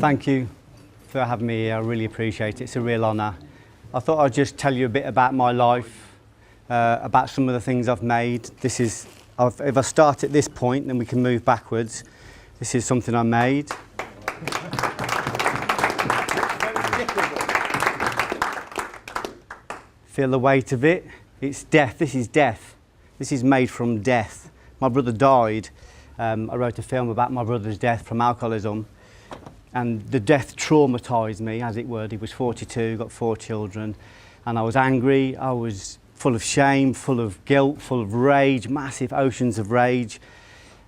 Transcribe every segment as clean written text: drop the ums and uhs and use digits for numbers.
Thank you for having me here. I really appreciate it. It's a real honour. I thought I'd just tell you a bit about my life, about some of the things I've made. If I start at this point, then we can move backwards. This is something I made. Feel the weight of it. It's death. This is death. This is made from death. My brother died. I wrote a film about my brother's death from alcoholism. And the death traumatised me, as it were. He was 42, got 4 children. And I was angry. I was full of shame, full of guilt, full of rage, massive oceans of rage.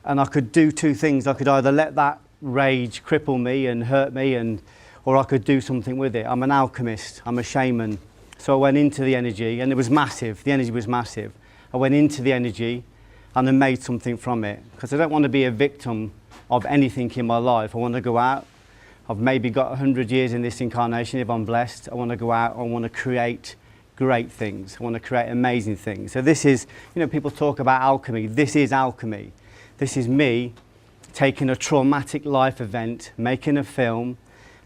And I could do 2 things. I could either let that rage cripple me and hurt me, or I could do something with it. I'm an alchemist. I'm a shaman. So I went into the energy, and it was massive. The energy was massive. I went into the energy and then made something from it. Because I don't want to be a victim of anything in my life. I want to go out. I've maybe got 100 years in this incarnation if I'm blessed. I want to go out. I want to create great things. I want to create amazing things. So this is, people talk about alchemy. This is alchemy. This is me taking a traumatic life event, making a film,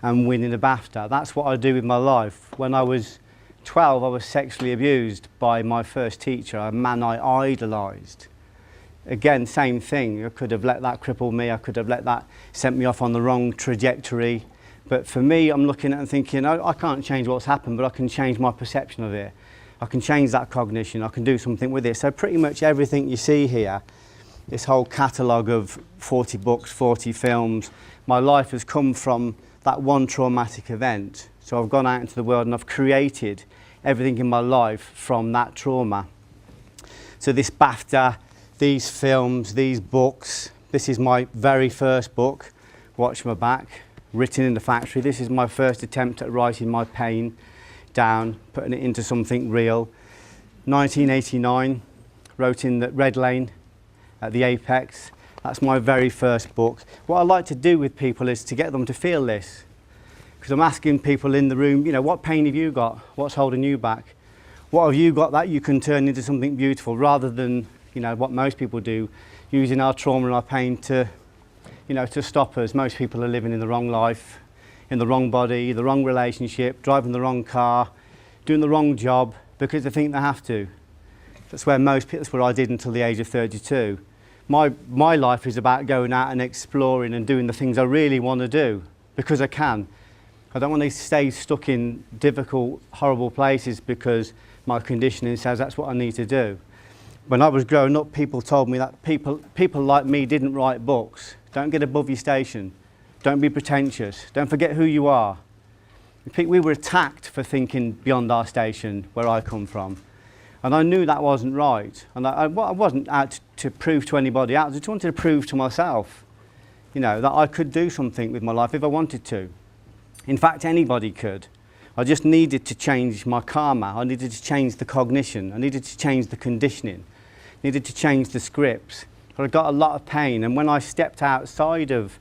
and winning a BAFTA. That's what I do with my life. When I was 12, I was sexually abused by my first teacher, a man I idolised. Again, same thing. I could have let that cripple me. I could have let that sent me off on the wrong trajectory. But for me, I'm looking at it and thinking, I can't change what's happened, but I can change my perception of it. I can change that cognition. I can do something with it. So pretty much everything you see here, this whole catalogue of 40 books, 40 films, my life has come from that one traumatic event. So I've gone out into the world and I've created everything in my life from that trauma. So this BAFTA, these films, these books, this is my very first book, Watch My Back, written in the factory. This is my first attempt at writing my pain down, putting it into something real. 1989, wrote in the Red Lane at the Apex. That's my very first book. What I like to do with people is to get them to feel this. Because I'm asking people in the room, what pain have you got? What's holding you back? What have you got that you can turn into something beautiful, rather than what most people do, using our trauma and our pain to stop us. Most people are living in the wrong life, in the wrong body, the wrong relationship, driving the wrong car, doing the wrong job because they think they have to. That's where I did until the age of 32. My life is about going out and exploring and doing the things I really want to do because I can. I don't want to stay stuck in difficult, horrible places because my conditioning says that's what I need to do. When I was growing up, people told me that people like me didn't write books. Don't get above your station. Don't be pretentious. Don't forget who you are. We were attacked for thinking beyond our station, where I come from. And I knew that wasn't right. And I wasn't out to prove to anybody else. I just wanted to prove to myself, that I could do something with my life if I wanted to. In fact, anybody could. I just needed to change my karma. I needed to change the cognition. I needed to change the conditioning. Needed to change the scripts. But I got a lot of pain, and when I stepped outside of,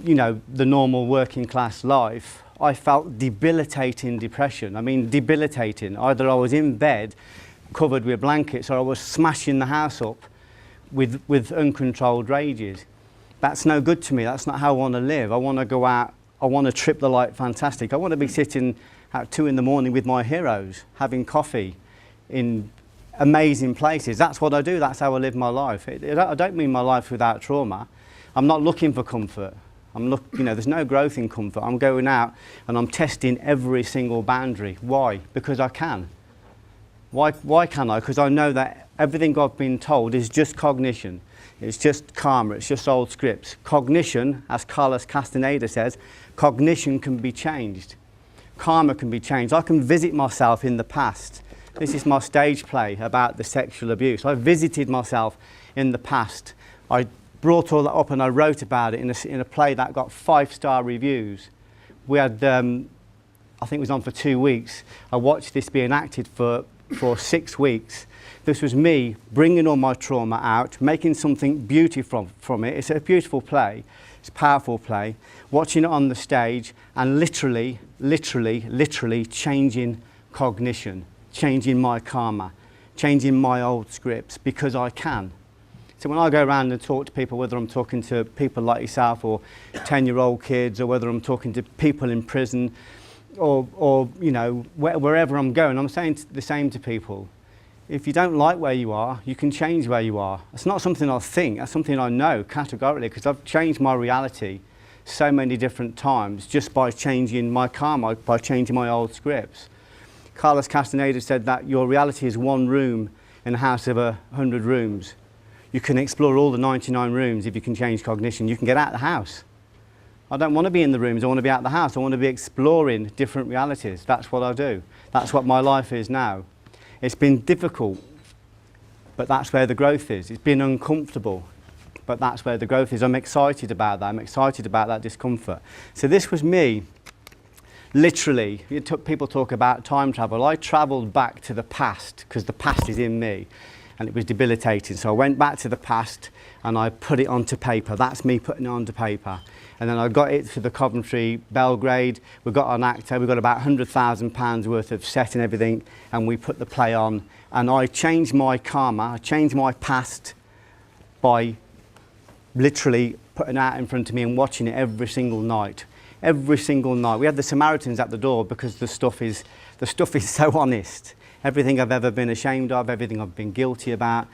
the normal working class life, I felt debilitating depression. I mean, debilitating. Either I was in bed, covered with blankets, or I was smashing the house up with uncontrolled rages. That's no good to me. That's not how I want to live. I want to go out. I want to trip the light fantastic. I want to be sitting at 2 in the morning with my heroes, having coffee in amazing places. That's what I do. That's how I live my life. I don't mean my life without trauma. I'm not looking for comfort. There's no growth in comfort. I'm going out and I'm testing every single boundary. Why? Because I can. Why can I? Because I know that everything I've been told is just cognition. It's just karma. It's just old scripts. Cognition, as Carlos Castaneda says, cognition can be changed. Karma can be changed. I can visit myself in the past. This is my stage play about the sexual abuse. I visited myself in the past. I brought all that up and I wrote about it in a play that got 5-star reviews. We had, I think it was on for 2 weeks. I watched this being acted for 6 weeks. This was me bringing all my trauma out, making something beautiful from it. It's a beautiful play. It's a powerful play. Watching it on the stage and literally changing cognition, changing my karma, changing my old scripts because I can. So when I go around and talk to people, whether I'm talking to people like yourself or 10-year-old kids, or whether I'm talking to people in prison, or you know, wherever I'm going, I'm saying the same to people. If you don't like where you are, you can change where you are. It's not something I think, that's something I know categorically, because I've changed my reality so many different times just by changing my karma, by changing my old scripts. Carlos Castaneda said that your reality is one room in a house of 100 rooms. You can explore all the 99 rooms if you can change cognition. You can get out of the house. I don't want to be in the rooms, I want to be out of the house. I want to be exploring different realities. That's what I do. That's what my life is now. It's been difficult, but that's where the growth is. It's been uncomfortable, but that's where the growth is. I'm excited about that. I'm excited about that discomfort. So this was me, literally. People talk about time travel. I travelled back to the past because the past is in me, and it was debilitating. So I went back to the past and I put it onto paper. That's me putting it onto paper. And then I got it to the Coventry, Belgrade. We got an actor. We got about £100,000 worth of set and everything, and we put the play on. And I changed my karma. I changed my past by literally putting it out in front of me and watching it every single night. Every single night. We had the Samaritans at the door because the stuff is so honest. Everything I've ever been ashamed of, everything I've been guilty about,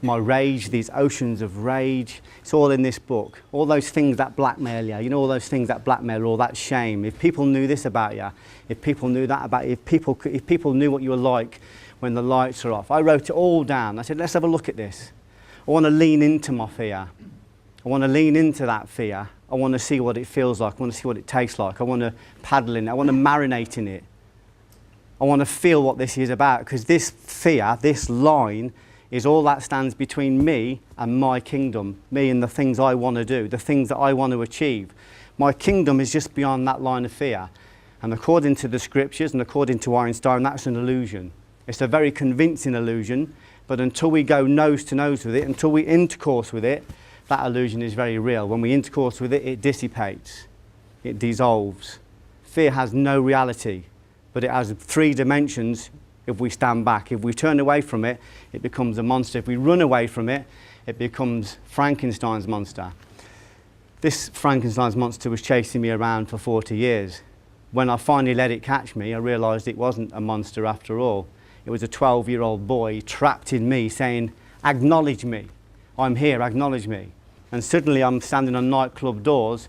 my rage, these oceans of rage, it's all in this book. All those things that blackmail you, you know, all those things that blackmail, all that shame. If people knew this about you, if people knew that about you, if people knew what you were like when the lights are off. I wrote it all down. I said, let's have a look at this. I want to lean into my fear. I want to lean into that fear. I want to see what it feels like. I want to see what it tastes like. I want to paddle in it. I want to marinate in it. I want to feel what this is about, because this fear, this line, is all that stands between me and my kingdom, me and the things I want to do, the things that I want to achieve. My kingdom is just beyond that line of fear. And according to the scriptures and according to Einstein, that's an illusion. It's a very convincing illusion, but until we go nose to nose with it, until we intercourse with it, that illusion is very real. When we intercourse with it, it dissipates, it dissolves. Fear has no reality. But it has 3 dimensions if we stand back. If we turn away from it, it becomes a monster. If we run away from it, it becomes Frankenstein's monster. This Frankenstein's monster was chasing me around for 40 years. When I finally let it catch me, I realised it wasn't a monster after all. It was a 12-year-old boy trapped in me saying, acknowledge me. I'm here, acknowledge me. And suddenly I'm standing on nightclub doors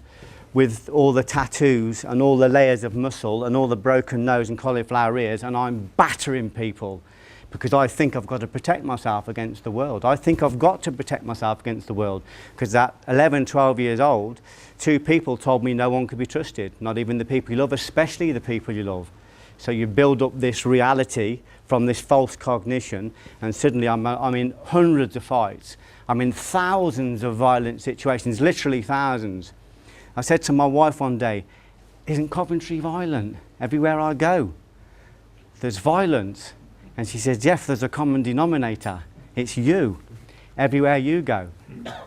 with all the tattoos and all the layers of muscle and all the broken nose and cauliflower ears, and I'm battering people because I think I've got to protect myself against the world. I think I've got to protect myself against the world, because at 11, 12 years old, 2 people told me no one could be trusted, not even the people you love, especially the people you love. So you build up this reality from this false cognition, and suddenly I'm in hundreds of fights. I'm in thousands of violent situations, literally thousands. I said to my wife one day, isn't Coventry violent? Everywhere I go, there's violence. And she says, Geoff, there's a common denominator. It's you, everywhere you go.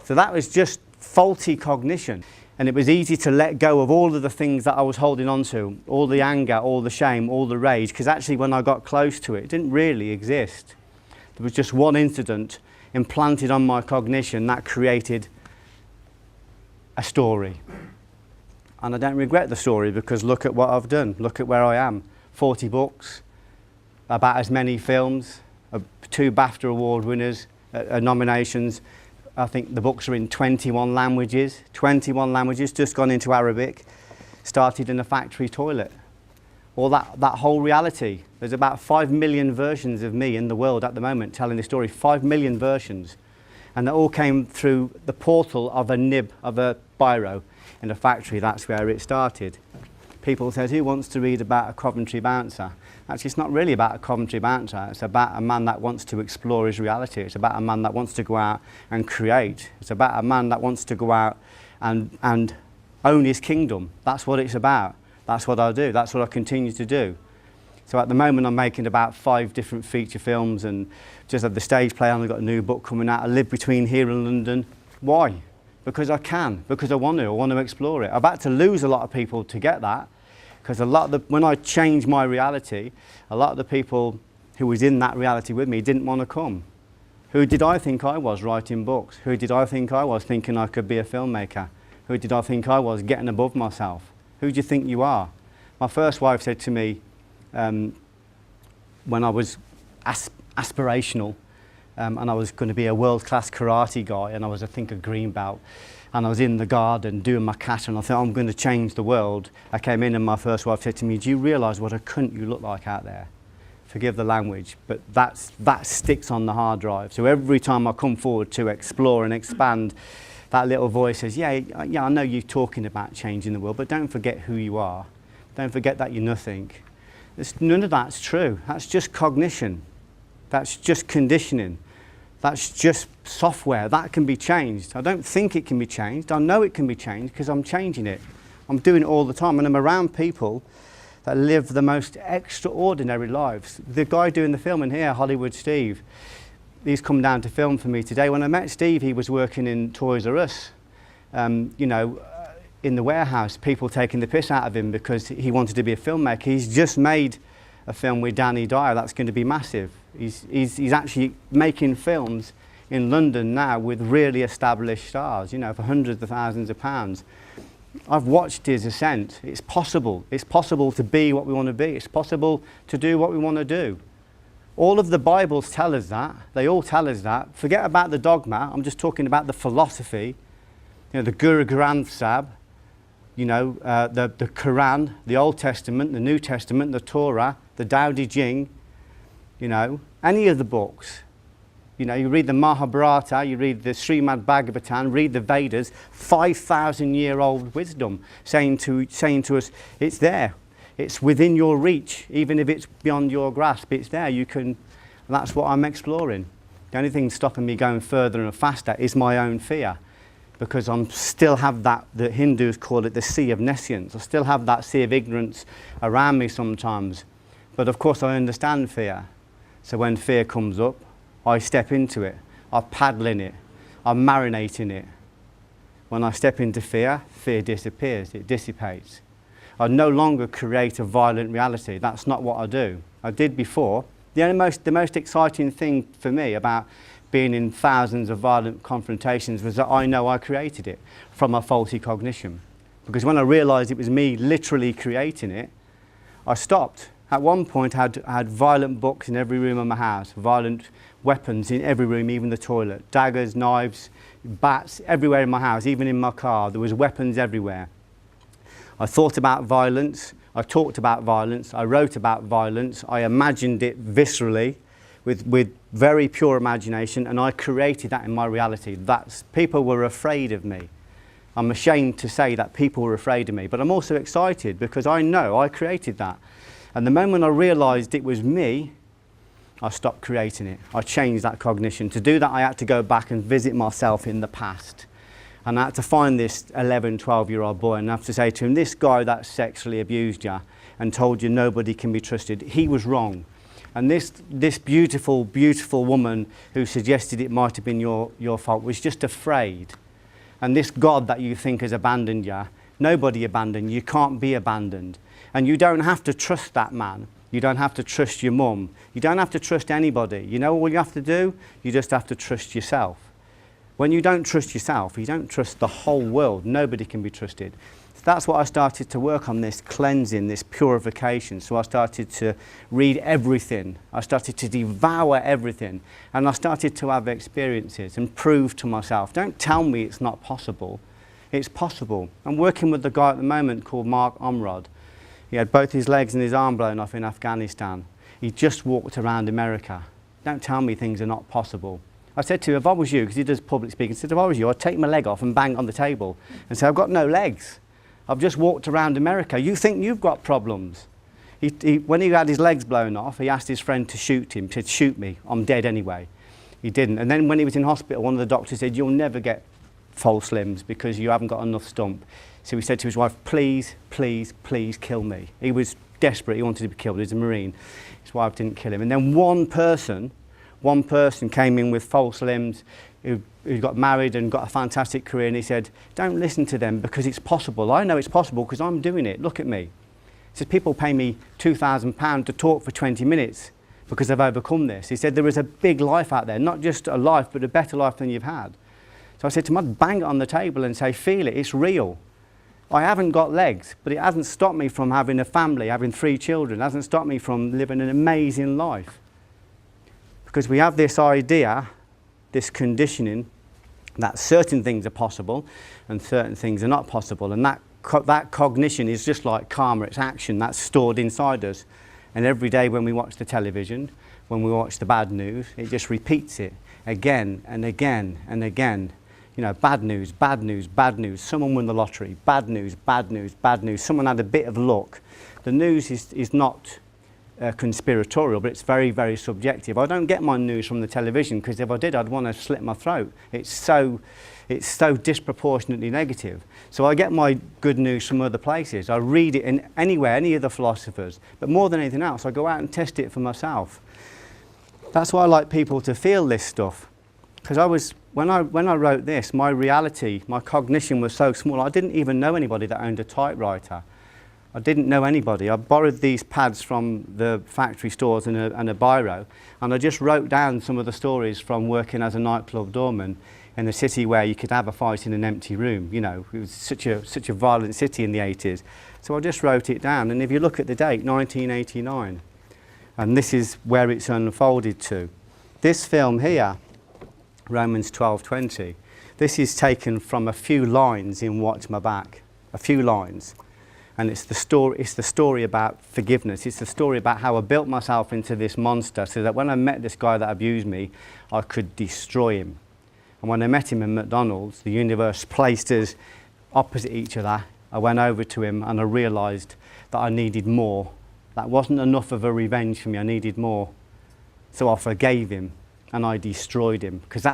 So that was just faulty cognition. And it was easy to let go of all of the things that I was holding on to, all the anger, all the shame, all the rage, because actually when I got close to it, it didn't really exist. There was just one incident implanted on my cognition that created a story. And I don't regret the story, because look at what I've done. Look at where I am. 40 books, about as many films, 2 BAFTA award winners, nominations. I think the books are in 21 languages. 21 languages, just gone into Arabic. Started in a factory toilet. All that whole reality. There's about 5 million versions of me in the world at the moment telling this story. 5 million versions. And they all came through the portal of a nib, of a biro. In a factory, that's where it started. People said, who wants to read about a Coventry bouncer? Actually, it's not really about a Coventry bouncer. It's about a man that wants to explore his reality. It's about a man that wants to go out and create. It's about a man that wants to go out and own his kingdom. That's what it's about. That's what I do. That's what I continue to do. So at the moment, I'm making about 5 different feature films and just had the stage play, and I've got a new book coming out. I live between here and London. Why? Because I can, because I want to explore it. I've had to lose a lot of people to get that, because when I changed my reality, a lot of the people who was in that reality with me didn't want to come. Who did I think I was writing books? Who did I think I was thinking I could be a filmmaker? Who did I think I was getting above myself? Who do you think you are? My first wife said to me when I was aspirational and I was going to be a world-class karate guy, and I was, I think, a green belt, and I was in the garden doing my kata, and I thought, I'm going to change the world. I came in and my first wife said to me, do you realise what a cunt you look like out there? Forgive the language, but that sticks on the hard drive. So every time I come forward to explore and expand, that little voice says, yeah, I know you're talking about changing the world, but don't forget who you are. Don't forget that you're nothing. None of that's true. That's just cognition. That's just conditioning. That's just software. That can be changed. I don't think it can be changed. I know it can be changed because I'm changing it. I'm doing it all the time, and I'm around people that live the most extraordinary lives. The guy doing the filming here, Hollywood Steve, he's come down to film for me today. When I met Steve, he was working in Toys R Us, you know, in the warehouse, people taking the piss out of him because he wanted to be a filmmaker. He's just made a film with Danny Dyer that's going to be massive. He's actually making films in London now with really established stars, you know, for hundreds of thousands of pounds. I've watched his ascent. It's possible. It's possible to be what we want to be. It's possible to do what we want to do. All of the Bibles tell us that. They all tell us that. Forget about the dogma. I'm just talking about the philosophy. You know, the Guru Granth Sahib, you know, the Quran, the Old Testament, the New Testament, the Torah, the Tao Te Ching, you know, any of the books. You know, you read the Mahabharata, you read the Srimad Bhagavatam, read the Vedas, 5,000-year-old wisdom saying to us, it's there. It's within your reach, even if it's beyond your grasp, it's there. You can, that's what I'm exploring. The only thing stopping me going further and faster is my own fear, because I still have that, the Hindus call it the sea of nescience. I still have that sea of ignorance around me sometimes. But of course I understand fear. So when fear comes up, I step into it. I paddle in it. I marinate in it. When I step into fear, fear disappears. It dissipates. I no longer create a violent reality. That's not what I do. I did before. The most exciting thing for me about being in thousands of violent confrontations was that I know I created it from a faulty cognition. Because when I realised it was me literally creating it, I stopped. At one point, I had violent books in every room of my house, violent weapons in every room, even the toilet, daggers, knives, bats, everywhere in my house, even in my car. There was weapons everywhere. I thought about violence, I talked about violence, I wrote about violence, I imagined it viscerally with very pure imagination, and I created that in my reality. People were afraid of me. I'm ashamed to say that people were afraid of me, but I'm also excited because I know I created that. And the moment I realised it was me, I stopped creating it. I changed that cognition. To do that, I had to go back and visit myself in the past. And I had to find this 11, 12-year-old boy and I have to say to him, this guy that sexually abused you and told you nobody can be trusted, he was wrong. And this beautiful, beautiful woman who suggested it might have been your fault was just afraid. And this God that you think has abandoned you, nobody abandoned you. You can't be abandoned. And you don't have to trust that man. You don't have to trust your mum. You don't have to trust anybody. You know what you have to do? You just have to trust yourself. When you don't trust yourself, you don't trust the whole world. Nobody can be trusted. So that's what I started to work on, this cleansing, this purification. So I started to read everything. I started to devour everything. And I started to have experiences and prove to myself, don't tell me it's not possible. It's possible. I'm working with a guy at the moment called Mark Omrod. He had both his legs and his arm blown off in Afghanistan. He just walked around America. Don't tell me things are not possible. I said to him, if I was you, because he does public speaking, I said, if I was you, I'd take my leg off and bang it on the table and say, I've got no legs. I've just walked around America. You think you've got problems. When he had his legs blown off, he asked his friend to shoot him, to shoot me. I'm dead anyway. He didn't. And then when he was in hospital, one of the doctors said, you'll never get false limbs because you haven't got enough stump. So he said to his wife, please, please, please kill me. He was desperate. He wanted to be killed. He was a Marine. His wife didn't kill him. And then one person came in with false limbs, who got married and got a fantastic career, and he said, don't listen to them because it's possible. I know it's possible because I'm doing it. Look at me. He said, people pay me £2,000 to talk for 20 minutes because I've overcome this. He said there is a big life out there, not just a life, but a better life than you've had. So I said to him, I'd bang it on the table and say, feel it, it's real. I haven't got legs, but it hasn't stopped me from having a family, having 3 children. It hasn't stopped me from living an amazing life. Because we have this idea, this conditioning, that certain things are possible and certain things are not possible. And that cognition is just like karma, it's action that's stored inside us. And every day when we watch the television, when we watch the bad news, it just repeats it again and again and again. You know, bad news, bad news, bad news. Someone won the lottery. Bad news, bad news, bad news. Someone had a bit of luck. The news is not conspiratorial, but it's very, very subjective. I don't get my news from the television because if I did, I'd want to slit my throat. It's so disproportionately negative. So I get my good news from other places. I read it in anywhere, any of the philosophers. But more than anything else, I go out and test it for myself. That's why I like people to feel this stuff. Because when I wrote this, my reality, my cognition was so small, I didn't even know anybody that owned a typewriter. I didn't know anybody. I borrowed these pads from the factory stores and a biro, and I just wrote down some of the stories from working as a nightclub doorman in a city where you could have a fight in an empty room. You know, it was such a violent city in the 80s. So I just wrote it down, and if you look at the date, 1989, and this is where it's unfolded to. This film here, Romans 12:20. This is taken from a few lines in Watch My Back, a few lines. And it's the story about forgiveness. It's the story about how I built myself into this monster so that when I met this guy that abused me, I could destroy him. And when I met him in McDonald's, the universe placed us opposite each other. I went over to him and I realised that I needed more. That wasn't enough of a revenge for me, I needed more. So I forgave him. And I destroyed him, because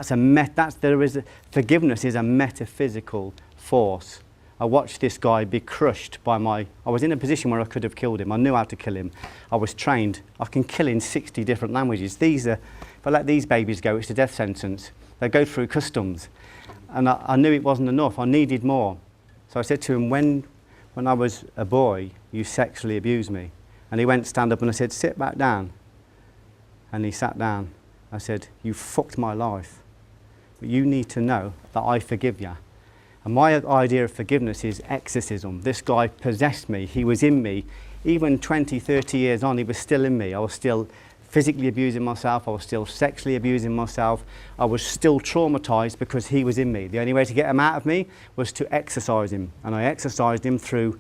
forgiveness is a metaphysical force. I watched this guy be crushed by I was in a position where I could have killed him. I knew how to kill him. I was trained. I can kill in 60 different languages. If I let these babies go, it's a death sentence. They go through customs. And I knew it wasn't enough. I needed more. So I said to him, when I was a boy, you sexually abused me. And he went stand up and I said, sit back down. And he sat down. I said, you fucked my life, but you need to know that I forgive you. And my idea of forgiveness is exorcism. This guy possessed me, he was in me. Even 20, 30 years on, he was still in me. I was still physically abusing myself, I was still sexually abusing myself, I was still traumatized because he was in me. The only way to get him out of me was to exorcise him. And I exorcised him through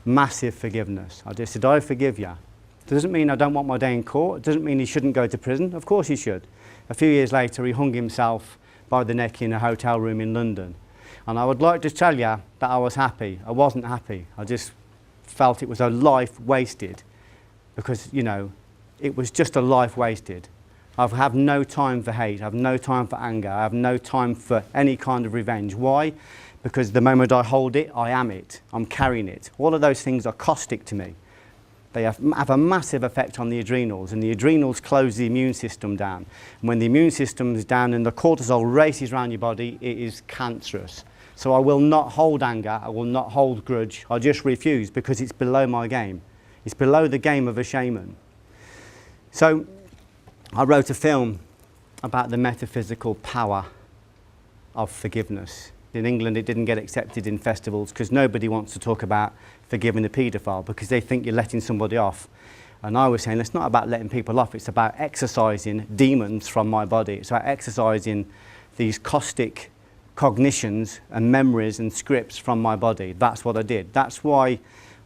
massive forgiveness. I just said, I forgive you. It doesn't mean I don't want my day in court. It doesn't mean he shouldn't go to prison. Of course he should. A few years later, he hung himself by the neck in a hotel room in London. And I would like to tell you that I was happy. I wasn't happy. I just felt it was a life wasted because, you know, it was just a life wasted. I have no time for hate. I have no time for anger. I have no time for any kind of revenge. Why? Because the moment I hold it, I am it. I'm carrying it. All of those things are caustic to me. They have a massive effect on the adrenals, and the adrenals close the immune system down. And when the immune system is down and the cortisol races around your body, it is cancerous. So I will not hold anger, I will not hold grudge, I just refuse because it's below my game. It's below the game of a shaman. So I wrote a film about the metaphysical power of forgiveness. In England, it didn't get accepted in festivals because nobody wants to talk about forgiving a paedophile because they think you're letting somebody off. And I was saying it's not about letting people off, it's about exorcising demons from my body. It's about exorcising these caustic cognitions and memories and scripts from my body. That's what I did. That's why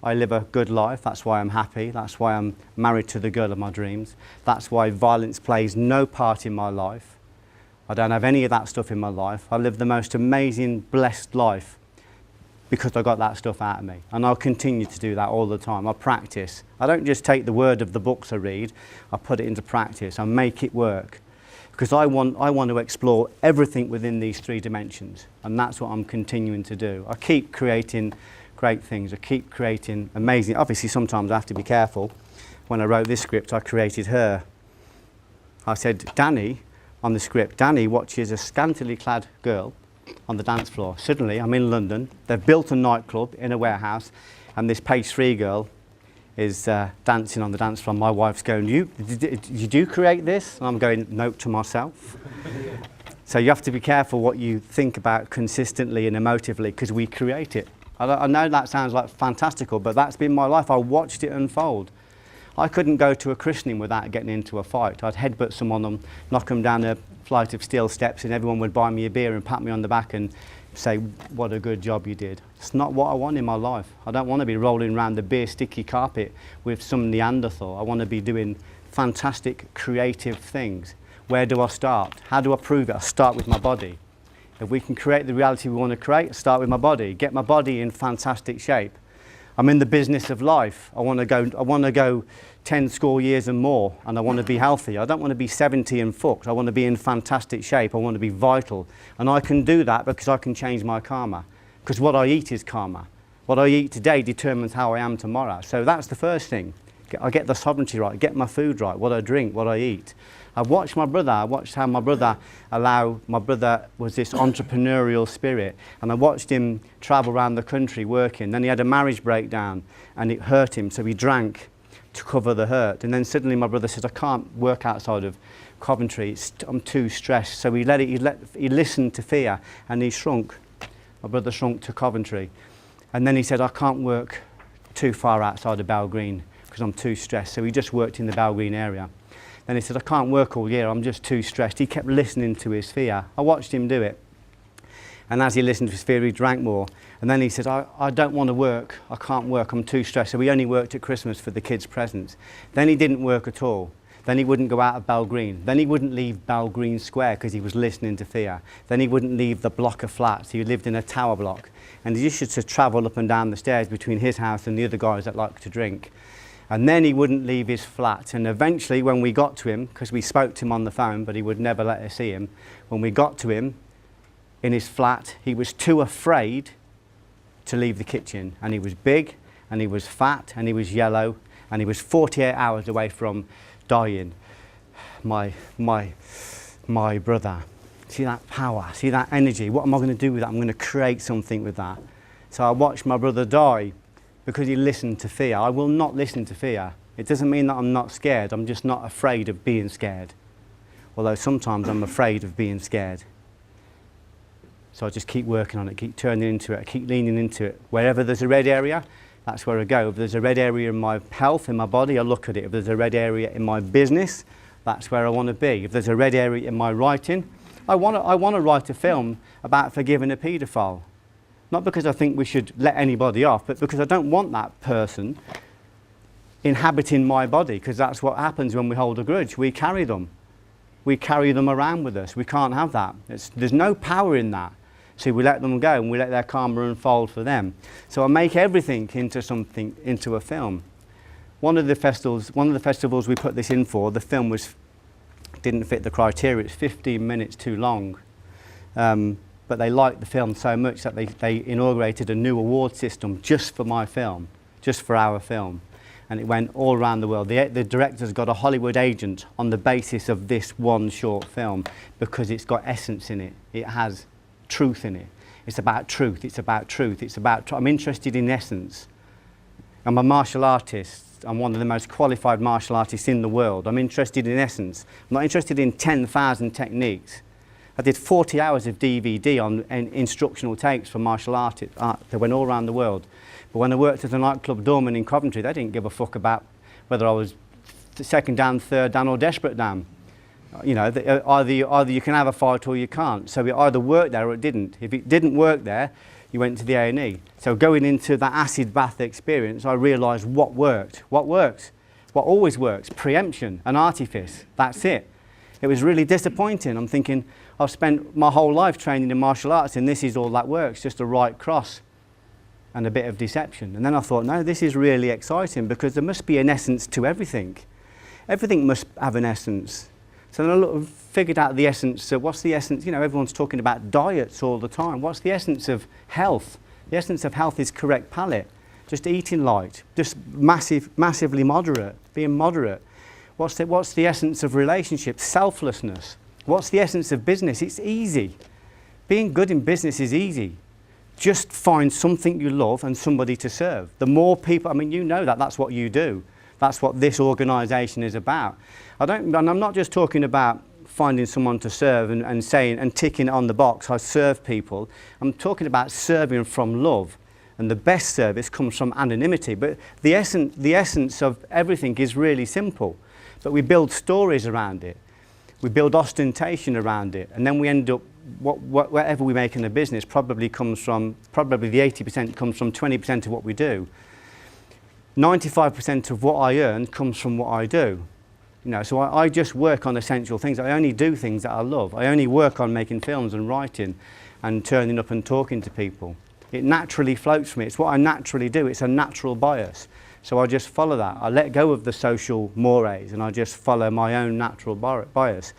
I live a good life. That's why I'm happy. That's why I'm married to the girl of my dreams. That's why violence plays no part in my life. I don't have any of that stuff in my life. I live the most amazing, blessed life because I got that stuff out of me. And I'll continue to do that all the time. I practice. I don't just take the word of the books I read. I put it into practice. I make it work. Because I want to explore everything within these 3 dimensions. And that's what I'm continuing to do. I keep creating great things. I keep creating amazing... Obviously, sometimes I have to be careful. When I wrote this script, I created her. I said, Danny... On the script, Danny watches a scantily clad girl on the dance floor. Suddenly, I'm in London. They've built a nightclub in a warehouse, and this page 3 girl is dancing on the dance floor. My wife's going, did you create this? And I'm going, nope, to myself. So you have to be careful what you think about consistently and emotively, because we create it. I know that sounds like fantastical, but that's been my life. I watched it unfold. I couldn't go to a christening without getting into a fight. I'd headbutt someone and knock them down a flight of steel steps, and everyone would buy me a beer and pat me on the back and say, what a good job you did. It's not what I want in my life. I don't want to be rolling around the beer sticky carpet with some Neanderthal. I want to be doing fantastic, creative things. Where do I start? How do I prove it? I start with my body. If we can create the reality we want to create, start with my body. Get my body in fantastic shape. I'm in the business of life. I want to go 10 score years and more, and I want to be healthy. I don't want to be 70 and fucked. I want to be in fantastic shape. I want to be vital. And I can do that because I can change my karma. Because what I eat is karma. What I eat today determines how I am tomorrow. So that's the first thing. I get the sovereignty right, get my food right, what I drink, what I eat. I've watched my brother, I watched how my brother was this entrepreneurial spirit, and I watched him travel around the country working. Then he had a marriage breakdown and it hurt him, so he drank to cover the hurt. And then suddenly my brother said, I can't work outside of Coventry, I'm too stressed. So he listened to fear and he shrunk. My brother shrunk to Coventry. And then he said, I can't work too far outside of Bell Green because I'm too stressed. So he just worked in the Bell Green area. Then he said, I can't work all year, I'm just too stressed. He kept listening to his fear. I watched him do it. And as he listened to his fear, he drank more. And then he said, I don't want to work, I can't work, I'm too stressed. So he only worked at Christmas for the kids' presents. Then he didn't work at all. Then he wouldn't go out of Bell Green. Then he wouldn't leave Bell Green Square because he was listening to fear. Then he wouldn't leave the block of flats. He lived in a tower block. And he used to travel up and down the stairs between his house and the other guys that liked to drink. And then he wouldn't leave his flat. And eventually, when we got to him, because we spoke to him on the phone, but he would never let us see him, when we got to him in his flat, he was too afraid to leave the kitchen. And he was big, and he was fat, and he was yellow, and he was 48 hours away from dying. My brother. See that power, see that energy. What am I going to do with that? I'm going to create something with that. So I watched my brother die because he listened to fear. I will not listen to fear. It doesn't mean that I'm not scared. I'm just not afraid of being scared. Although sometimes I'm afraid of being scared. So I just keep working on it, keep turning into it, keep leaning into it. Wherever there's a red area, that's where I go. If there's a red area in my health, in my body, I look at it. If there's a red area in my business, that's where I want to be. If there's a red area in my writing, I want to write a film about forgiving a paedophile. Not because I think we should let anybody off, but because I don't want that person inhabiting my body, because that's what happens when we hold a grudge. We carry them. We carry them around with us. We can't have that. There's no power in that. So we let them go and we let their karma unfold for them. So I make everything into a film. One of the festivals we put this in for, the film didn't fit the criteria. It's 15 minutes too long. But they liked the film so much that they inaugurated a new award system just for my film, just for our film. And it went all around the world. The director's got a Hollywood agent on the basis of this one short film because it's got essence in it. It has truth in it. It's about truth, it's about truth, I'm interested in essence. I'm a martial artist. I'm one of the most qualified martial artists in the world. I'm interested in essence. I'm not interested in 10,000 techniques. I did 40 hours of DVD on instructional tapes for martial art that went all around the world. But when I worked at a nightclub doorman in Coventry, they didn't give a fuck about whether I was second dan, third dan or desperate dan. You know, either you can have a fight or you can't. So it either worked there or it didn't. If it didn't work there, you went to the A&E. So going into that acid bath experience, I realised what worked. What works? What always works? Preemption, an artifice. That's it. It was really disappointing. I'm thinking, I've spent my whole life training in martial arts and this is all that works, just a right cross and a bit of deception. And then I thought, no, this is really exciting because there must be an essence to everything. Everything must have an essence. So then I figured out the essence. So what's the essence? You know, everyone's talking about diets all the time. What's the essence of health? The essence of health is correct palate. Just eating light, just massively moderate, being moderate. What's the essence of relationships? Selflessness. What's the essence of business? It's easy. Being good in business is easy. just find something you love and somebody to serve. The more people, I mean, you know that, that's what you do. That's what this organisation is about. And I'm not just talking about finding someone to serve and saying and ticking it on the box, I serve people. I'm talking about serving from love. And the best service comes from anonymity. But the essence of everything is really simple. But we build stories around it. We build ostentation around it. And then we end up, whatever we make in a business probably the 80% comes from 20% of what we do. 95% of what I earn comes from what I do. You know, so I just work on essential things. I only do things that I love. I only work on making films and writing and turning up and talking to people. It naturally floats for me. It's what I naturally do. It's a natural bias. So I just follow that. I let go of the social mores and I just follow my own natural bias.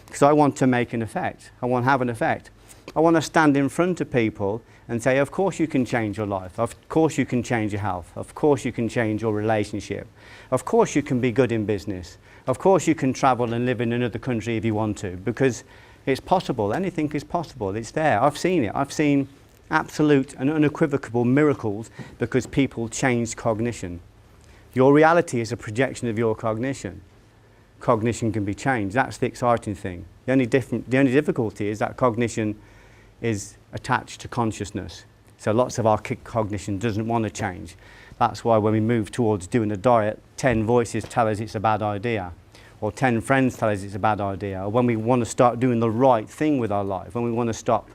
Because I want to make an effect. I want to have an effect. I want to stand in front of people and say, of course you can change your life. Of course you can change your health. Of course you can change your relationship. Of course you can be good in business. Of course you can travel and live in another country if you want to, because it's possible. Anything is possible. It's there. I've seen it. I've seen absolute and unequivocal miracles because people changed cognition. Your reality is a projection of your cognition. Cognition can be changed. That's the exciting thing. The only difficulty is that cognition is attached to consciousness. So lots of our cognition doesn't want to change. That's why when we move towards doing a diet, 10 voices tell us it's a bad idea, or 10 friends tell us it's a bad idea, or when we want to start doing the right thing with our life, when we want to stop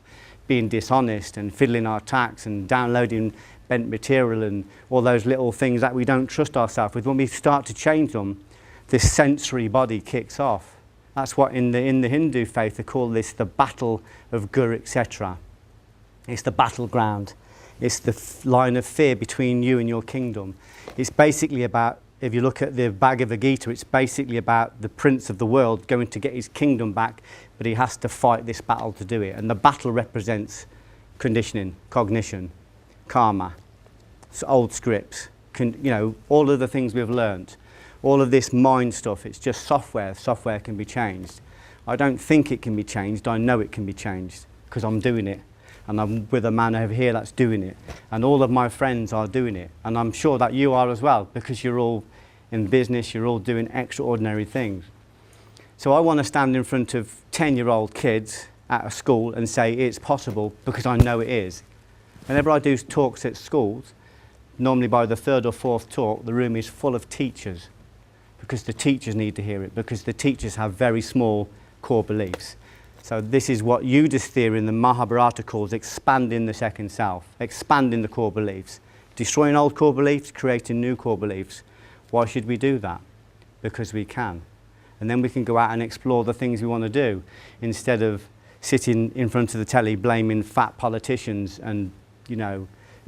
being dishonest and fiddling our tax and downloading bent material and all those little things that we don't trust ourselves with, when we start to change them, this sensory body kicks off. That's what in the Hindu faith they call this the battle of Gur, etc. It's the battleground. It's the line of fear between you and your kingdom. It's basically about, if you look at the Bhagavad Gita, it's basically about the prince of the world going to get his kingdom back, but he has to fight this battle to do it. And the battle represents conditioning, cognition, karma, so old scripts, all of the things we've learned. All of this mind stuff, it's just software. Software can be changed. I don't think it can be changed, I know it can be changed because I'm doing it. And I'm with a man over here that's doing it. And all of my friends are doing it. And I'm sure that you are as well, because you're all in business, you're all doing extraordinary things. So I want to stand in front of 10-year-old kids at a school and say it's possible because I know it is. Whenever I do talks at schools, normally by the third or fourth talk, the room is full of teachers because the teachers need to hear it, because the teachers have very small core beliefs. So this is what Yuda's theory in the Mahabharata calls expanding the second self, expanding the core beliefs, destroying old core beliefs, creating new core beliefs. Why should we do that? Because we can. And then we can go out and explore the things we want to do instead of sitting in front of the telly blaming fat politicians and,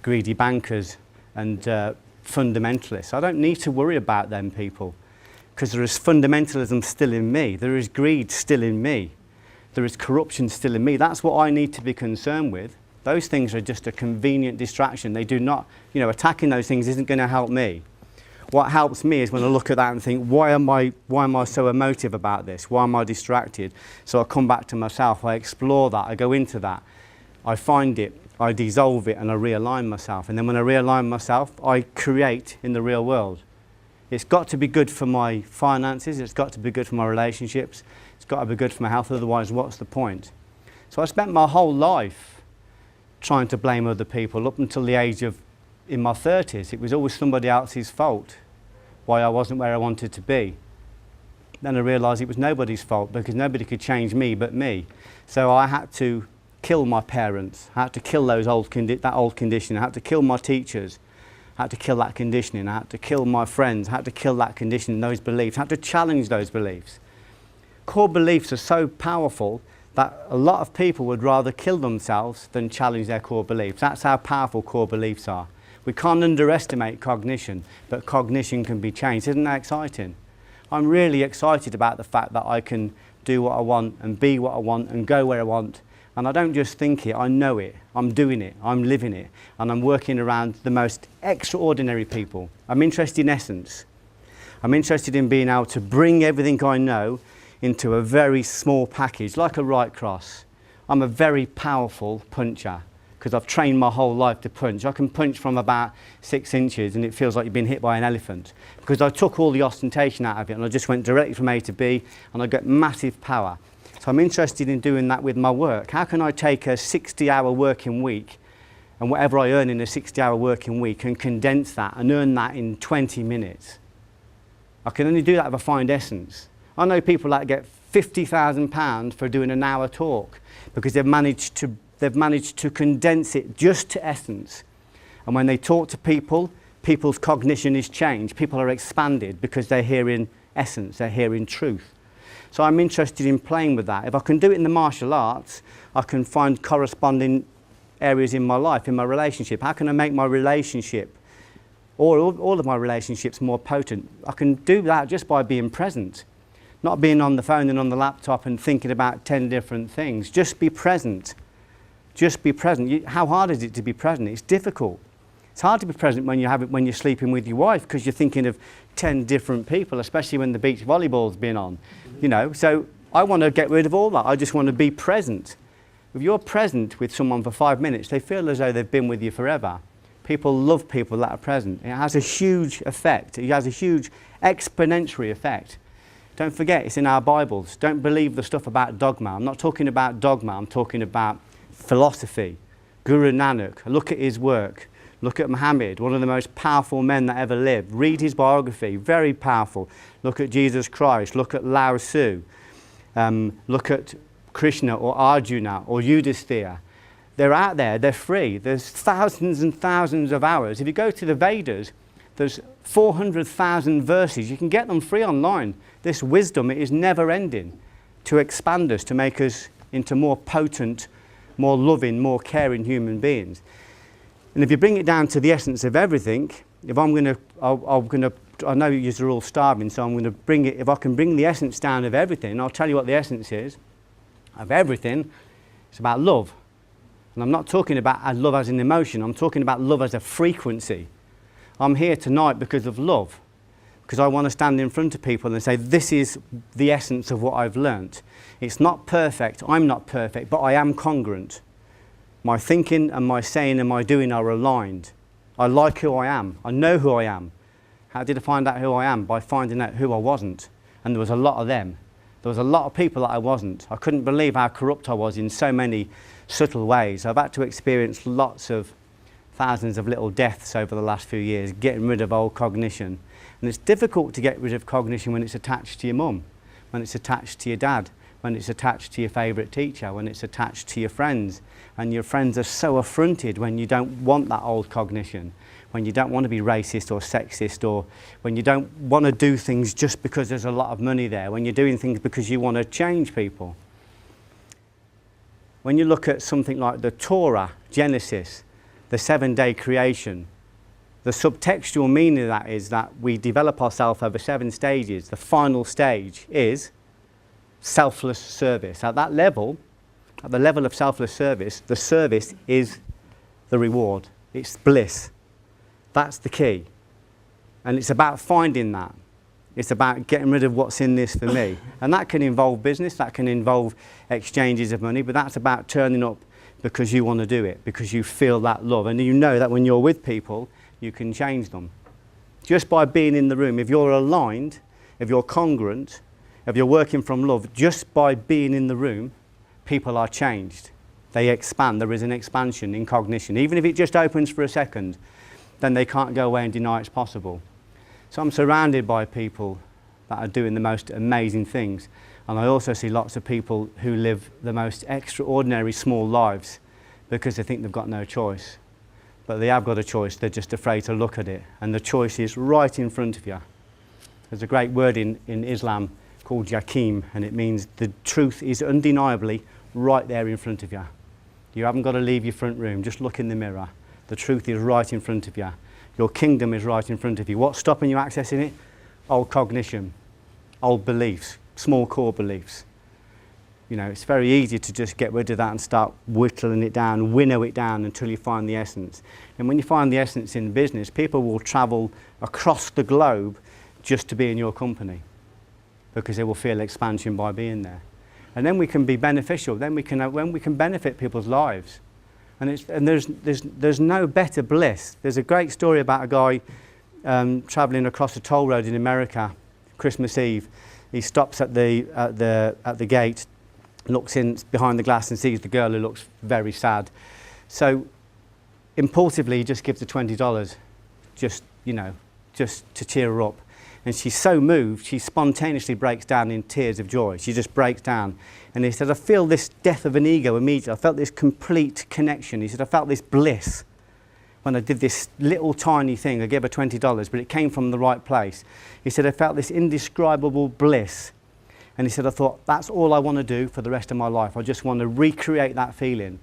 greedy bankers and fundamentalists. I don't need to worry about them people because there is fundamentalism still in me. There is greed still in me. There is corruption still in me. That's what I need to be concerned with. Those things are just a convenient distraction. They do not, attacking those things isn't going to help me. What helps me is when I look at that and think, why am I so emotive about this? Why am I distracted? So I come back to myself, I explore that, I go into that, I find it, I dissolve it and I realign myself. And then when I realign myself, I create in the real world. It's got to be good for my finances, it's got to be good for my relationships, it's got to be good for my health, otherwise what's the point? So I spent my whole life trying to blame other people up until the age of, in my 30s, it was always somebody else's fault why I wasn't where I wanted to be. Then I realised it was nobody's fault because nobody could change me but me. So I had to kill my parents, I had to kill that old conditioning, I had to kill my teachers, I had to kill that conditioning, I had to kill my friends, I had to kill that conditioning, those beliefs, I had to challenge those beliefs. Core beliefs are so powerful that a lot of people would rather kill themselves than challenge their core beliefs. That's how powerful core beliefs are. We can't underestimate cognition, but cognition can be changed. Isn't that exciting? I'm really excited about the fact that I can do what I want and be what I want and go where I want. And I don't just think it, I know it. I'm doing it, I'm living it. And I'm working around the most extraordinary people. I'm interested in essence. I'm interested in being able to bring everything I know into a very small package, like a right cross. I'm a very powerful puncher because I've trained my whole life to punch. I can punch from about 6 inches and it feels like you've been hit by an elephant, because I took all the ostentation out of it and I just went directly from A to B and I get massive power. So I'm interested in doing that with my work. How can I take a 60-hour working week and whatever I earn in a 60-hour working week and condense that and earn that in 20 minutes? I can only do that if I find essence. I know people that get £50,000 for doing an hour talk because they've managed to condense it just to essence. And when they talk to people, people's cognition is changed. People are expanded because they're hearing essence, they're hearing truth. So I'm interested in playing with that. If I can do it in the martial arts, I can find corresponding areas in my life, in my relationship. How can I make my relationship, or all of my relationships, more potent? I can do that just by being present. Not being on the phone and on the laptop and thinking about 10 different things. Just be present. Just be present. How hard is it to be present? It's difficult. It's hard to be present when you're sleeping with your wife because you're thinking of 10 different people, especially when the beach volleyball's been on. You know, so I want to get rid of all that. I just want to be present. If you're present with someone for 5 minutes, they feel as though they've been with you forever. People love people that are present. It has a huge effect. It has a huge exponential effect. Don't forget, it's in our Bibles. Don't believe the stuff about dogma. I'm not talking about dogma. I'm talking about philosophy. Guru Nanak, look at his work. Look at Muhammad, one of the most powerful men that ever lived. Read his biography, very powerful. Look at Jesus Christ. Look at Lao Tzu. Look at Krishna or Arjuna or Yudhisthira. They're out there. They're free. There's thousands and thousands of hours. If you go to the Vedas, there's 400,000 verses. You can get them free online. This wisdom, it is never ending to expand us, to make us into more potent, more loving, more caring human beings. And if you bring it down to the essence of everything, if I know you're all starving, so I'm going to bring it, if I can bring the essence down of everything, I'll tell you what the essence is of everything. It's about love. And I'm not talking about love as an emotion. I'm talking about love as a frequency. I'm here tonight because of love, because I want to stand in front of people and say, this is the essence of what I've learnt. It's not perfect, I'm not perfect, but I am congruent. My thinking and my saying and my doing are aligned. I like who I am. I know who I am. How did I find out who I am? By finding out who I wasn't. And there was a lot of them. There was a lot of people that I wasn't. I couldn't believe how corrupt I was in so many subtle ways. I've had to experience lots of thousands of little deaths over the last few years, getting rid of old cognition. And it's difficult to get rid of cognition when it's attached to your mum, when it's attached to your dad, when it's attached to your favourite teacher, when it's attached to your friends. And your friends are so affronted when you don't want that old cognition, when you don't want to be racist or sexist, or when you don't want to do things just because there's a lot of money there, when you're doing things because you want to change people. When you look at something like the Torah, Genesis, the 7-day creation, the subtextual meaning of that is that we develop ourselves over 7 stages. The final stage is selfless service. At that level, at the level of selfless service, the service is the reward. It's bliss. That's the key. And it's about finding that. It's about getting rid of what's in this for me. And that can involve business, that can involve exchanges of money, but that's about turning up because you want to do it, because you feel that love. And you know that when you're with people, you can change them. Just by being in the room, if you're aligned, if you're congruent, if you're working from love, just by being in the room, people are changed. They expand. There is an expansion in cognition. Even if it just opens for a second, then they can't go away and deny it's possible. So I'm surrounded by people that are doing the most amazing things. And I also see lots of people who live the most extraordinary small lives because they think they've got no choice. But they have got a choice, they're just afraid to look at it. And the choice is right in front of you. There's a great word in Islam called yakim, and it means the truth is undeniably right there in front of you. You haven't got to leave your front room, just look in the mirror. The truth is right in front of you. Your kingdom is right in front of you. What's stopping you accessing it? Old cognition, old beliefs, small core beliefs. You know, it's very easy to just get rid of that and start whittling it down, winnow it down until you find the essence. And when you find the essence in business, people will travel across the globe just to be in your company because they will feel expansion by being there. And then we can be beneficial, then we can benefit people's lives. And there's no better bliss. There's a great story about a guy travelling across a toll road in America, Christmas Eve. He stops at the gate, looks in behind the glass and sees the girl who looks very sad. So impulsively he just gives her $20, just to cheer her up. And she's so moved, she spontaneously breaks down in tears of joy. She just breaks down. And he said, I feel this death of an ego immediately. I felt this complete connection. He said, I felt this bliss when I did this little tiny thing. I gave her $20, but it came from the right place. He said, I felt this indescribable bliss. And he said, I thought, that's all I want to do for the rest of my life. I just want to recreate that feeling.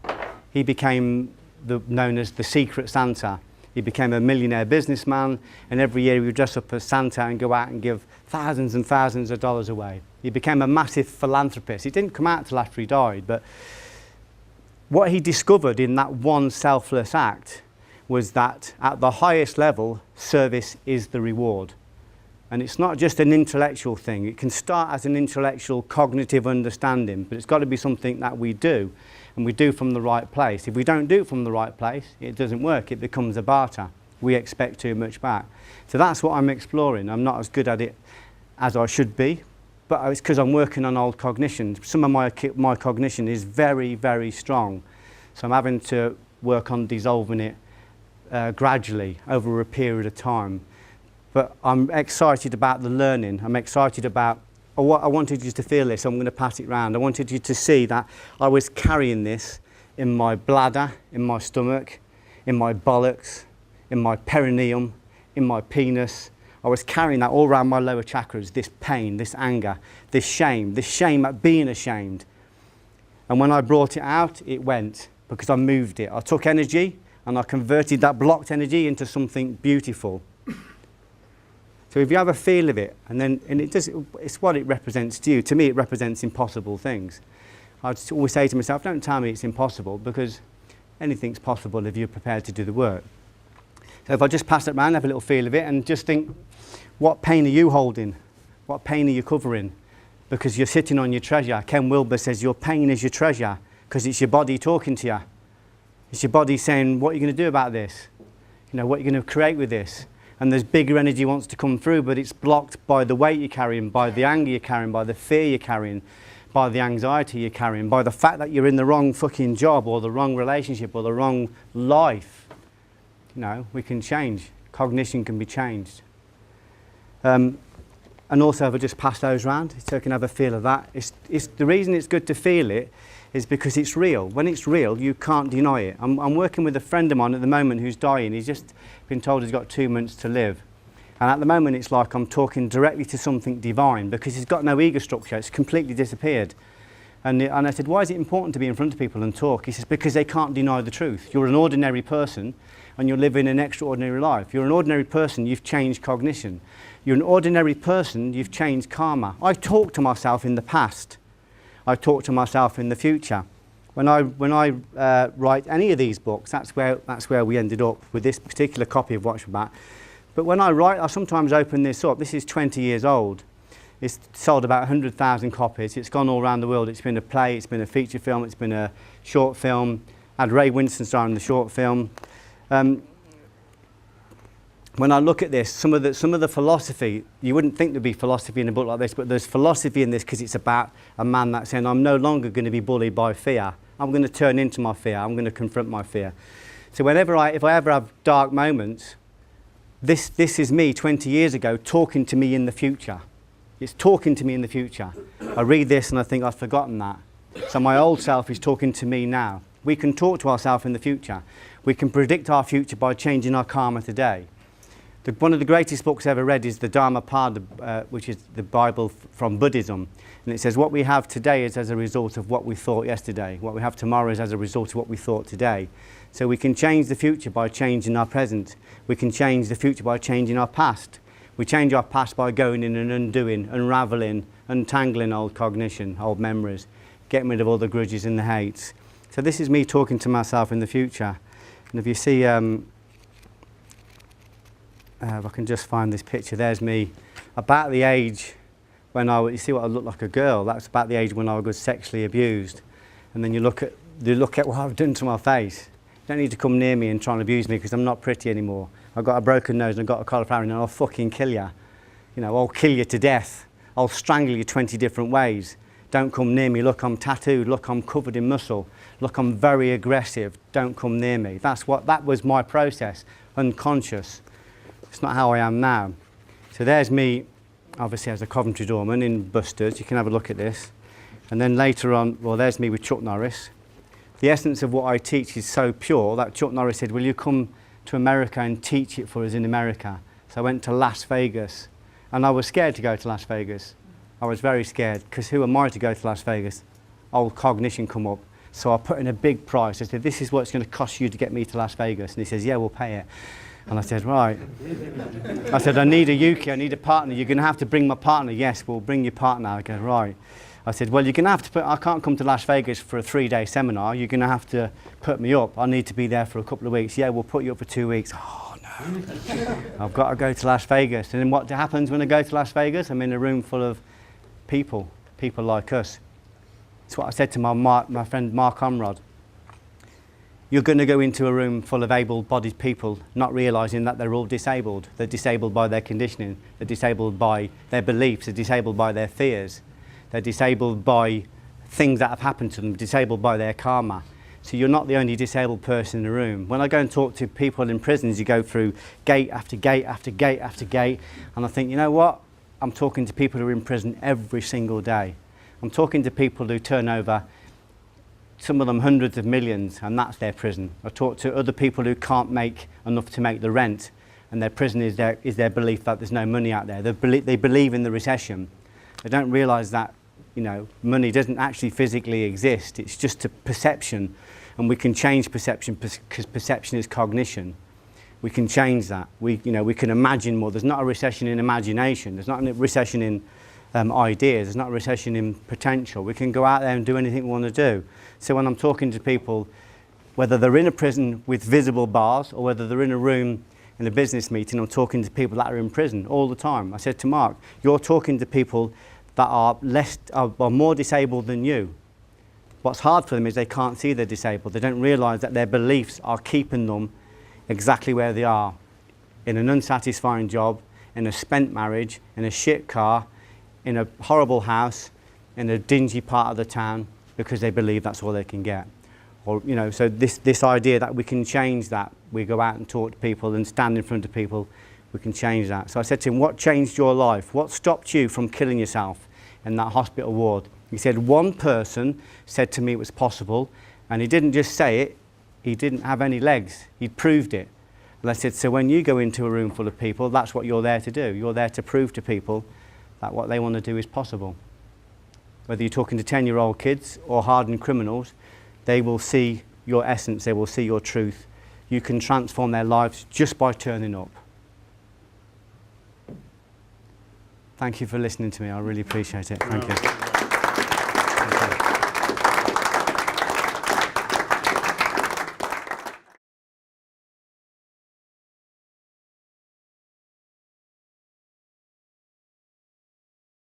He became known as the Secret Santa. He became a millionaire businessman, and every year he would dress up as Santa and go out and give thousands and thousands of dollars away. He became a massive philanthropist. He didn't come out till after he died, but what he discovered in that one selfless act was that at the highest level, service is the reward. And it's not just an intellectual thing. It can start as an intellectual cognitive understanding, but it's got to be something that we do, and we do from the right place. If we don't do it from the right place, it doesn't work. It becomes a barter. We expect too much back. So that's what I'm exploring. I'm not as good at it as I should be, but it's because I'm working on old cognition. Some of my cognition is very, very strong. So I'm having to work on dissolving it gradually over a period of time. But I'm excited about the learning. I'm excited about, I wanted you to feel this, so I'm going to pass it round. I wanted you to see that I was carrying this in my bladder, in my stomach, in my bollocks, in my perineum, in my penis. I was carrying that all around my lower chakras, this pain, this anger, this shame at being ashamed. And when I brought it out, it went, because I moved it. I took energy and I converted that blocked energy into something beautiful. So if you have a feel of it, it's what it represents to you. To me, it represents impossible things. I always say to myself, don't tell me it's impossible, because anything's possible if you're prepared to do the work. So if I just pass it around, have a little feel of it, and just think, what pain are you holding? What pain are you covering? Because you're sitting on your treasure. Ken Wilber says your pain is your treasure, because it's your body talking to you. It's your body saying, what are you going to do about this? What are you going to create with this? And there's bigger energy wants to come through, but it's blocked by the weight you're carrying, by the anger you're carrying, by the fear you're carrying, by the anxiety you're carrying, by the fact that you're in the wrong fucking job or the wrong relationship or the wrong life. We can change. Cognition can be changed. And also, if I just pass those around, so I can have a feel of that. It's the reason it's good to feel it is because it's real. When it's real, you can't deny it. I'm working with a friend of mine at the moment who's dying. He's just been told he's got 2 months to live. And at the moment, it's like I'm talking directly to something divine, because he's got no ego structure. It's completely disappeared. And I said, why is it important to be in front of people and talk? He says, because they can't deny the truth. You're an ordinary person, and you're living an extraordinary life. You're an ordinary person, you've changed cognition. You're an ordinary person, you've changed karma. I talk to myself in the past. I talk to myself in the future. When I write any of these books, that's where we ended up with this particular copy of Watch Back. But when I write, I sometimes open this up. This is 20 years old. It's sold about 100,000 copies. It's gone all around the world. It's been a play, it's been a feature film, it's been a short film. I had Ray Winston star in the short film. When I look at this, some of the philosophy, you wouldn't think there'd be philosophy in a book like this, but there's philosophy in this because it's about a man that's saying, I'm no longer going to be bullied by fear. I'm going to turn into my fear. I'm going to confront my fear. So if I ever have dark moments, this is me 20 years ago talking to me in the future. It's talking to me in the future. I read this and I think I've forgotten that. So my old self is talking to me now. We can talk to ourselves in the future. We can predict our future by changing our karma today. One of the greatest books I ever read is the Dhammapada, which is the Bible from Buddhism. And it says what we have today is as a result of what we thought yesterday. What we have tomorrow is as a result of what we thought today. So we can change the future by changing our present. We can change the future by changing our past. We change our past by going in and undoing, unravelling, untangling old cognition, old memories, getting rid of all the grudges and the hates. So this is me talking to myself in the future. And if you see, if I can just find this picture, there's me about the age when you see what I look like a girl, that's about the age when I was sexually abused. And then you look at what I've done to my face. don't need to come near me and try and abuse me because I'm not pretty anymore. I've got a broken nose and I've got a cauliflower and I'll fucking kill you. You know, I'll kill you to death. I'll strangle you 20 different ways. Don't come near me. Look, I'm tattooed. Look, I'm covered in muscle. Look, I'm very aggressive. Don't come near me. That was my process, unconscious. It's not how I am now. So there's me, obviously as a Coventry doorman in Busters. You can have a look at this. And then later on, well, there's me with Chuck Norris. The essence of what I teach is so pure that Chuck Norris said, will you come to America and teach it for us in America? So I went to Las Vegas. And I was scared to go to Las Vegas. I was very scared, because who am I to go to Las Vegas? Old cognition come up. So I put in a big price. I said, this is what it's going to cost you to get me to Las Vegas. And he says, yeah, we'll pay it. And I said, right. I said, I need a Yuki, I need a partner. You're going to have to bring my partner. Yes, we'll bring your partner. I go, right. I said, well, you're going to have to I can't come to Las Vegas for a 3-day seminar. You're going to have to put me up. I need to be there for a couple of weeks. Yeah, we'll put you up for 2 weeks. Oh, no. I've got to go to Las Vegas. And then what happens when I go to Las Vegas? I'm in a room full of people like us. That's what I said to my friend Mark Omrod. You're going to go into a room full of able-bodied people, not realising that they're all disabled. They're disabled by their conditioning. They're disabled by their beliefs. They're disabled by their fears. They're disabled by things that have happened to them, disabled by their karma. So you're not the only disabled person in the room. When I go and talk to people in prisons, you go through gate after gate after gate after gate, and I think, you know what? I'm talking to people who are in prison every single day. I'm talking to people who turn over, some of them hundreds of millions, and that's their prison. I talk to other people who can't make enough to make the rent, and their prison is their belief that there's no money out there. They believe in the recession. They don't realise that, you know, money doesn't actually physically exist. It's just a perception, and we can change perception because perception is cognition. We can change that. We can imagine more. There's not a recession in imagination. There's not a recession in ideas. There's not a recession in potential. We can go out there and do anything we want to do. So when I'm talking to people, whether they're in a prison with visible bars or whether they're in a room in a business meeting, I'm talking to people that are in prison all the time. I said to Mark, you're talking to people that are more disabled than you. What's hard for them is they can't see they're disabled. They don't realise that their beliefs are keeping them exactly where they are, in an unsatisfying job, in a spent marriage, in a shit car, in a horrible house, in a dingy part of the town, because they believe that's all they can get. Or, you know, so this idea that we can change that, we go out and talk to people and stand in front of people, we can change that. So I said to him, what changed your life? What stopped you from killing yourself in that hospital ward? He said, one person said to me it was possible, and he didn't just say it, he didn't have any legs, he proved it. And I said, so when you go into a room full of people, that's what you're there to do. You're there to prove to people that what they want to do is possible. Whether you're talking to 10-year-old kids or hardened criminals, they will see your essence, they will see your truth. You can transform their lives just by turning up. Thank you for listening to me, I really appreciate it. Thank you.